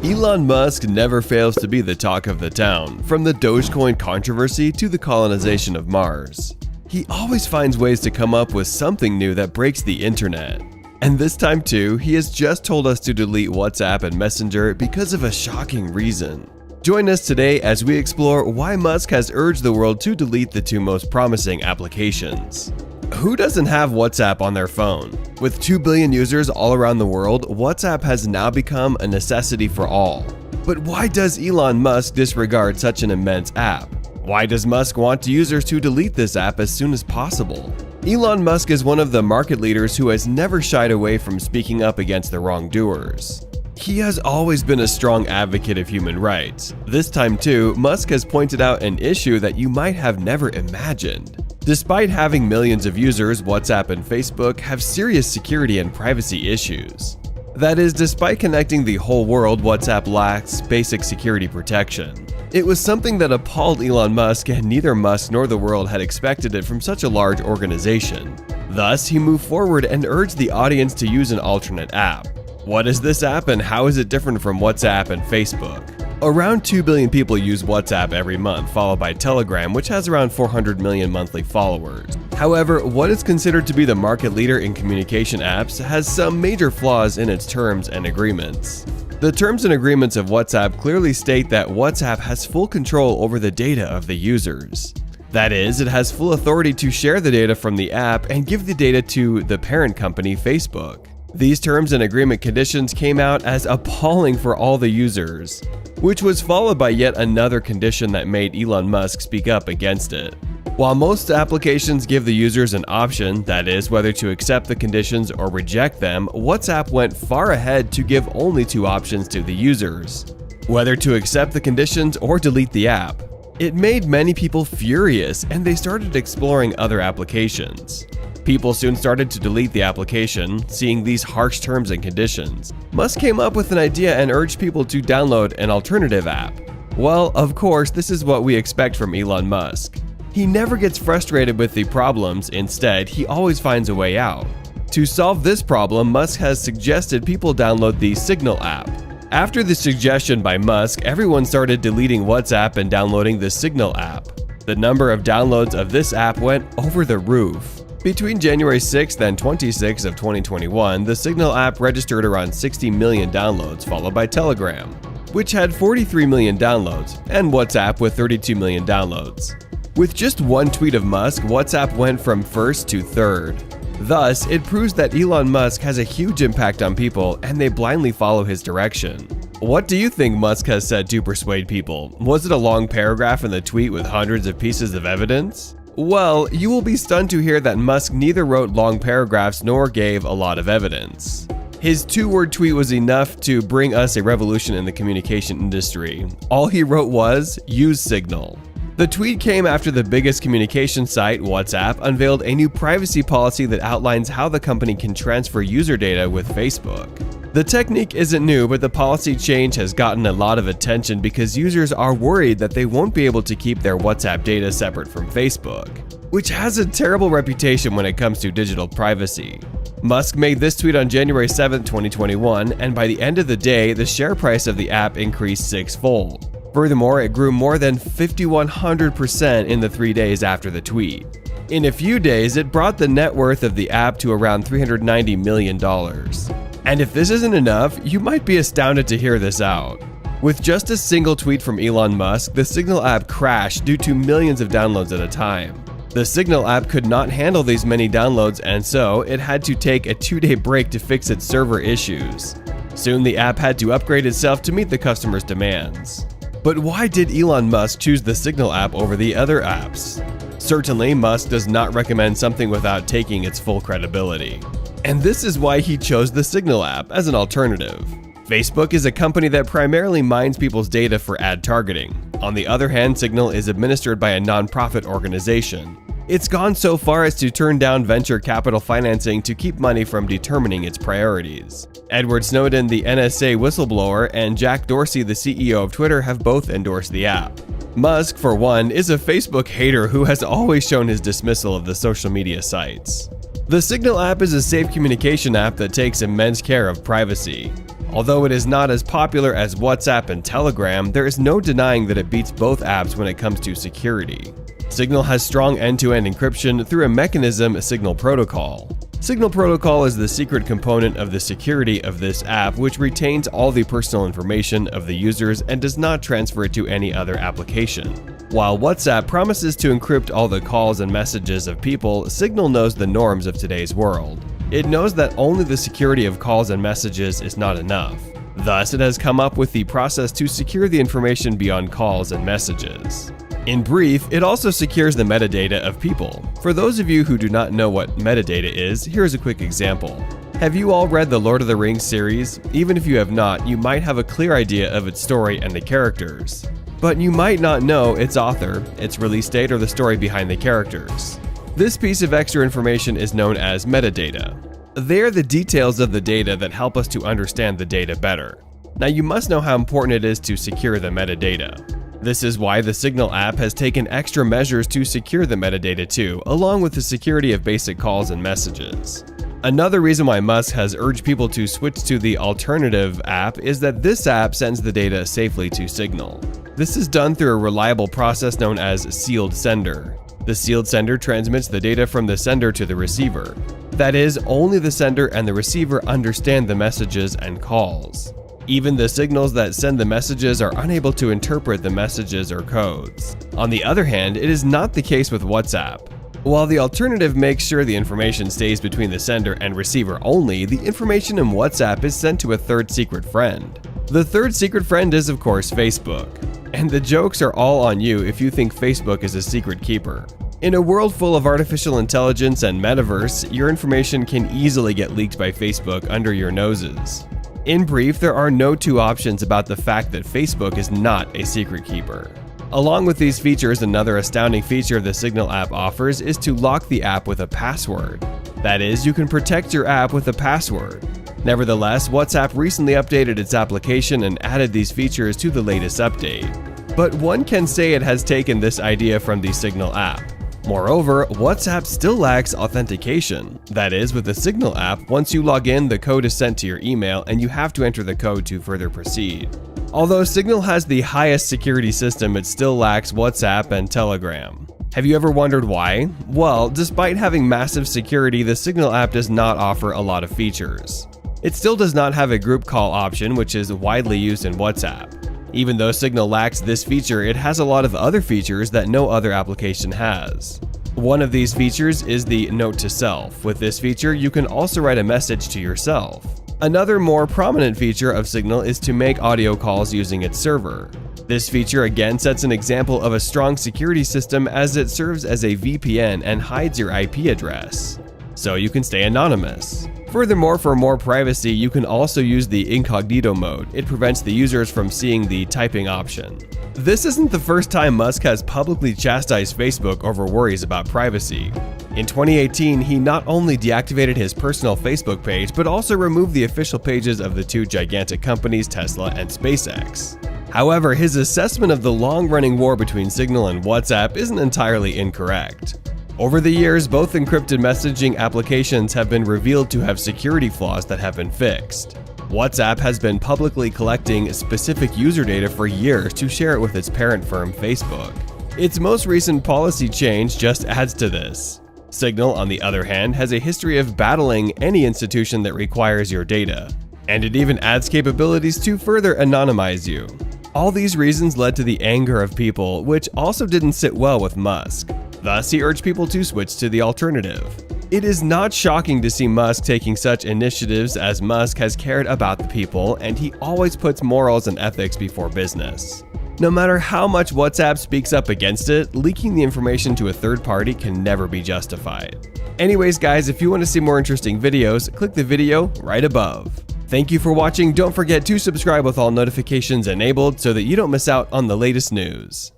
Elon Musk never fails to be the talk of the town, from the Dogecoin controversy to the colonization of Mars. He always finds ways to come up with something new that breaks the internet. And this time too, he has just told us to delete WhatsApp and Messenger because of a shocking reason. Join us today as we explore why Musk has urged the world to delete the two most promising applications. Who doesn't have WhatsApp on their phone? With 2 billion users all around the world, WhatsApp has now become a necessity for all. But why does Elon Musk disregard such an immense app? Why does Musk want users to delete this app as soon as possible? Elon Musk is one of the market leaders who has never shied away from speaking up against the wrongdoers. He has always been a strong advocate of human rights. This time too, Musk has pointed out an issue that you might have never imagined. Despite having millions of users, WhatsApp and Facebook have serious security and privacy issues. That is, despite connecting the whole world, WhatsApp lacks basic security protection. It was something that appalled Elon Musk, and neither Musk nor the world had expected it from such a large organization. Thus, he moved forward and urged the audience to use an alternate app. What is this app and how is it different from WhatsApp and Facebook? Around 2 billion people use WhatsApp every month, followed by Telegram, which has around 400 million monthly followers. However, what is considered to be the market leader in communication apps has some major flaws in its terms and agreements. The terms and agreements of WhatsApp clearly state that WhatsApp has full control over the data of the users. That is, it has full authority to share the data from the app and give the data to the parent company, Facebook. These terms and agreement conditions came out as appalling for all the users, which was followed by yet another condition that made Elon Musk speak up against it. While most applications give the users an option, that is, whether to accept the conditions or reject them, WhatsApp went far ahead to give only 2 options to the users: whether to accept the conditions or delete the app. It made many people furious, and they started exploring other applications. People soon started to delete the application, seeing these harsh terms and conditions. Musk came up with an idea and urged people to download an alternative app. Well, of course, this is what we expect from Elon Musk. He never gets frustrated with the problems, instead, he always finds a way out. To solve this problem, Musk has suggested people download the Signal app. After the suggestion by Musk, everyone started deleting WhatsApp and downloading the Signal app. The number of downloads of this app went over the roof. Between January 6th and 26th of 2021, the Signal app registered around 60 million downloads, followed by Telegram, which had 43 million downloads, and WhatsApp with 32 million downloads. With just one tweet of Musk, WhatsApp went from first to third. Thus, it proves that Elon Musk has a huge impact on people and they blindly follow his direction. What do you think Musk has said to persuade people? Was it a long paragraph in the tweet with hundreds of pieces of evidence? Well, you will be stunned to hear that Musk neither wrote long paragraphs nor gave a lot of evidence. His 2-word tweet was enough to bring us a revolution in the communication industry. All he wrote was, "Use Signal." The tweet came after the biggest communication site, WhatsApp, unveiled a new privacy policy that outlines how the company can transfer user data with Facebook. The technique isn't new, but the policy change has gotten a lot of attention because users are worried that they won't be able to keep their WhatsApp data separate from Facebook, which has a terrible reputation when it comes to digital privacy. Musk made this tweet on January 7, 2021, and by the end of the day, the share price of the app increased 6-fold. Furthermore, it grew more than 5,100% in the 3 days after the tweet. In a few days, it brought the net worth of the app to around $390 million. And if this isn't enough, you might be astounded to hear this out. With just a single tweet from Elon Musk, the Signal app crashed due to millions of downloads at a time. The Signal app could not handle these many downloads, and so it had to take a 2-day break to fix its server issues. Soon the app had to upgrade itself to meet the customers' demands. But why did Elon Musk choose the Signal app over the other apps? Certainly, Musk does not recommend something without taking its full credibility. And this is why he chose the Signal app as an alternative. Facebook is a company that primarily mines people's data for ad targeting. On the other hand, Signal is administered by a non-profit organization. It's gone so far as to turn down venture capital financing to keep money from determining its priorities. Edward Snowden, the NSA whistleblower, and Jack Dorsey, the CEO of Twitter, have both endorsed the app. Musk, for one, is a Facebook hater who has always shown his dismissal of the social media sites. The Signal app is a safe communication app that takes immense care of privacy. Although it is not as popular as WhatsApp and Telegram, there is no denying that it beats both apps when it comes to security. Signal has strong end-to-end encryption through a mechanism, Signal Protocol. Signal Protocol is the secret component of the security of this app, which retains all the personal information of the users and does not transfer it to any other application. While WhatsApp promises to encrypt all the calls and messages of people, Signal knows the norms of today's world. It knows that only the security of calls and messages is not enough. Thus, it has come up with the process to secure the information beyond calls and messages. In brief, it also secures the metadata of people. For those of you who do not know what metadata is, here's a quick example. Have you all read the Lord of the Rings series? Even if you have not, you might have a clear idea of its story and the characters. But you might not know its author, its release date, or the story behind the characters. This piece of extra information is known as metadata. They are the details of the data that help us to understand the data better. Now you must know how important it is to secure the metadata. This is why the Signal app has taken extra measures to secure the metadata too, along with the security of basic calls and messages. Another reason why Musk has urged people to switch to the alternative app is that this app sends the data safely to Signal. This is done through a reliable process known as sealed sender. The sealed sender transmits the data from the sender to the receiver. That is, only the sender and the receiver understand the messages and calls. Even the signals that send the messages are unable to interpret the messages or codes. On the other hand, it is not the case with WhatsApp. While the alternative makes sure the information stays between the sender and receiver only, the information in WhatsApp is sent to a third secret friend. The third secret friend is, of course, Facebook. And the jokes are all on you if you think Facebook is a secret keeper. In a world full of artificial intelligence and metaverse, your information can easily get leaked by Facebook under your noses. In brief, there are no two options about the fact that Facebook is not a secret keeper. Along with these features, another astounding feature the Signal app offers is to lock the app with a password. That is, you can protect your app with a password. Nevertheless, WhatsApp recently updated its application and added these features to the latest update. But one can say it has taken this idea from the Signal app. Moreover, WhatsApp still lacks authentication. That is, with the Signal app, once you log in, the code is sent to your email and you have to enter the code to further proceed. Although Signal has the highest security system, it still lacks WhatsApp and Telegram. Have you ever wondered why? Well, despite having massive security, the Signal app does not offer a lot of features. It still does not have a group call option, which is widely used in WhatsApp. Even though Signal lacks this feature, it has a lot of other features that no other application has. One of these features is the Note to Self. With this feature, you can also write a message to yourself. Another more prominent feature of Signal is to make audio calls using its server. This feature again sets an example of a strong security system as it serves as a VPN and hides your IP address, so you can stay anonymous. Furthermore, for more privacy, you can also use the incognito mode. It prevents the users from seeing the typing option. This isn't the first time Musk has publicly chastised Facebook over worries about privacy. In 2018, he not only deactivated his personal Facebook page, but also removed the official pages of the two gigantic companies, Tesla and SpaceX. However, his assessment of the long-running war between Signal and WhatsApp isn't entirely incorrect. Over the years, both encrypted messaging applications have been revealed to have security flaws that have been fixed. WhatsApp has been publicly collecting specific user data for years to share it with its parent firm, Facebook. Its most recent policy change just adds to this. Signal, on the other hand, has a history of battling any institution that requires your data, and it even adds capabilities to further anonymize you. All these reasons led to the anger of people, which also didn't sit well with Musk. Thus, he urged people to switch to the alternative. It is not shocking to see Musk taking such initiatives, as Musk has cared about the people and he always puts morals and ethics before business. No matter how much WhatsApp speaks up against it, leaking the information to a third party can never be justified. Anyways guys, if you want to see more interesting videos, click the video right above. Thank you for watching. Don't forget to subscribe with all notifications enabled so that you don't miss out on the latest news.